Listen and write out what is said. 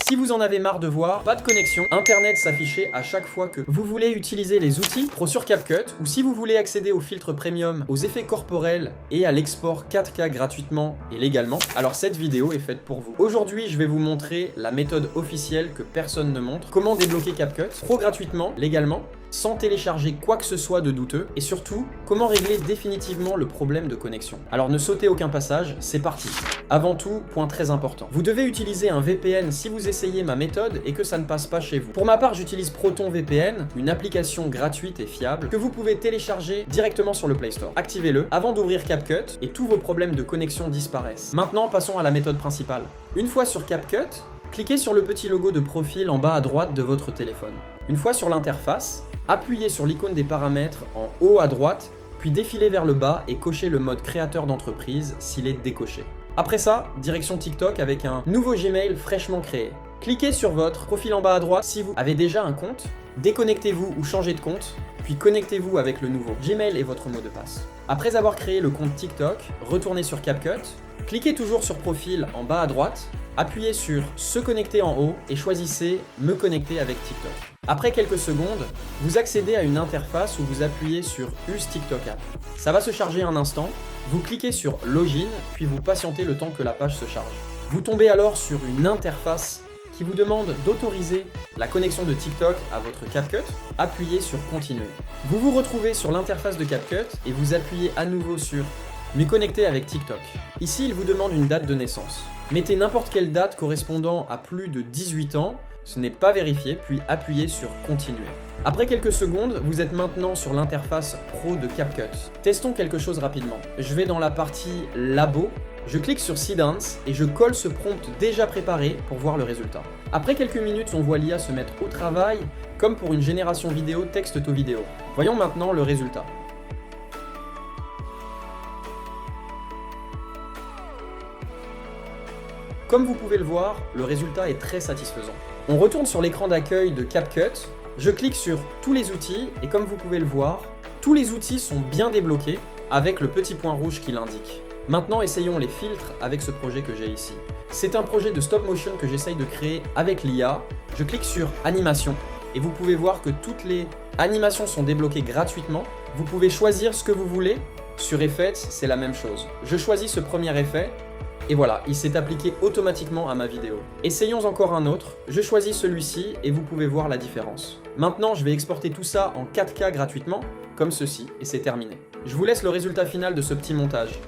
Si vous en avez marre de voir, pas de connexion, Internet s'afficher à chaque fois que vous voulez utiliser les outils pro sur CapCut, ou si vous voulez accéder au filtre premium, aux effets corporels et à l'export 4K gratuitement et légalement, alors cette vidéo est faite pour vous. Aujourd'hui, je vais vous montrer la méthode officielle que personne ne montre, comment débloquer CapCut pro gratuitement, légalement, sans télécharger quoi que ce soit de douteux, et surtout, comment régler définitivement le problème de connexion. Alors ne sautez aucun passage, c'est parti. Avant tout, point très important, vous devez utiliser un VPN si vous essayez ma méthode et que ça ne passe pas chez vous. Pour ma part, j'utilise ProtonVPN, une application gratuite et fiable que vous pouvez télécharger directement sur le Play Store. Activez-le avant d'ouvrir CapCut et tous vos problèmes de connexion disparaissent. Maintenant, passons à la méthode principale. Une fois sur CapCut, cliquez sur le petit logo de profil en bas à droite de votre téléphone. Une fois sur l'interface, appuyez sur l'icône des paramètres en haut à droite, puis défilez vers le bas et cochez le mode créateur d'entreprise s'il est décoché. Après ça, direction TikTok avec un nouveau Gmail fraîchement créé. Cliquez sur votre profil en bas à droite si vous avez déjà un compte, déconnectez-vous ou changez de compte, puis connectez-vous avec le nouveau Gmail et votre mot de passe. Après avoir créé le compte TikTok, retournez sur CapCut, cliquez toujours sur profil en bas à droite, appuyez sur se connecter en haut et choisissez me connecter avec TikTok. Après quelques secondes, vous accédez à une interface où vous appuyez sur Use TikTok App. Ça va se charger un instant, vous cliquez sur Login, puis vous patientez le temps que la page se charge. Vous tombez alors sur une interface qui vous demande d'autoriser la connexion de TikTok à votre CapCut, appuyez sur Continuer. Vous vous retrouvez sur l'interface de CapCut et vous appuyez à nouveau sur Me connecter avec TikTok. Ici, il vous demande une date de naissance. Mettez n'importe quelle date correspondant à plus de 18 ans, ce n'est pas vérifié, puis appuyez sur Continuer. Après quelques secondes, vous êtes maintenant sur l'interface pro de CapCut. Testons quelque chose rapidement. Je vais dans la partie Labo, je clique sur Seedance et je colle ce prompt déjà préparé pour voir le résultat. Après quelques minutes, on voit l'IA se mettre au travail, comme pour une génération vidéo texte-to-vidéo. Voyons maintenant le résultat. Comme vous pouvez le voir, le résultat est très satisfaisant. On retourne sur l'écran d'accueil de CapCut, je clique sur tous les outils et comme vous pouvez le voir, tous les outils sont bien débloqués avec le petit point rouge qui l'indique. Maintenant, essayons les filtres avec ce projet que j'ai ici. C'est un projet de stop motion que j'essaye de créer avec l'IA. Je clique sur animation et vous pouvez voir que toutes les animations sont débloquées gratuitement. Vous pouvez choisir ce que vous voulez. Sur Effects, c'est la même chose. Je choisis ce premier effet. Et voilà, il s'est appliqué automatiquement à ma vidéo. Essayons encore un autre, je choisis celui-ci et vous pouvez voir la différence. Maintenant, je vais exporter tout ça en 4K gratuitement, comme ceci, et c'est terminé. Je vous laisse le résultat final de ce petit montage.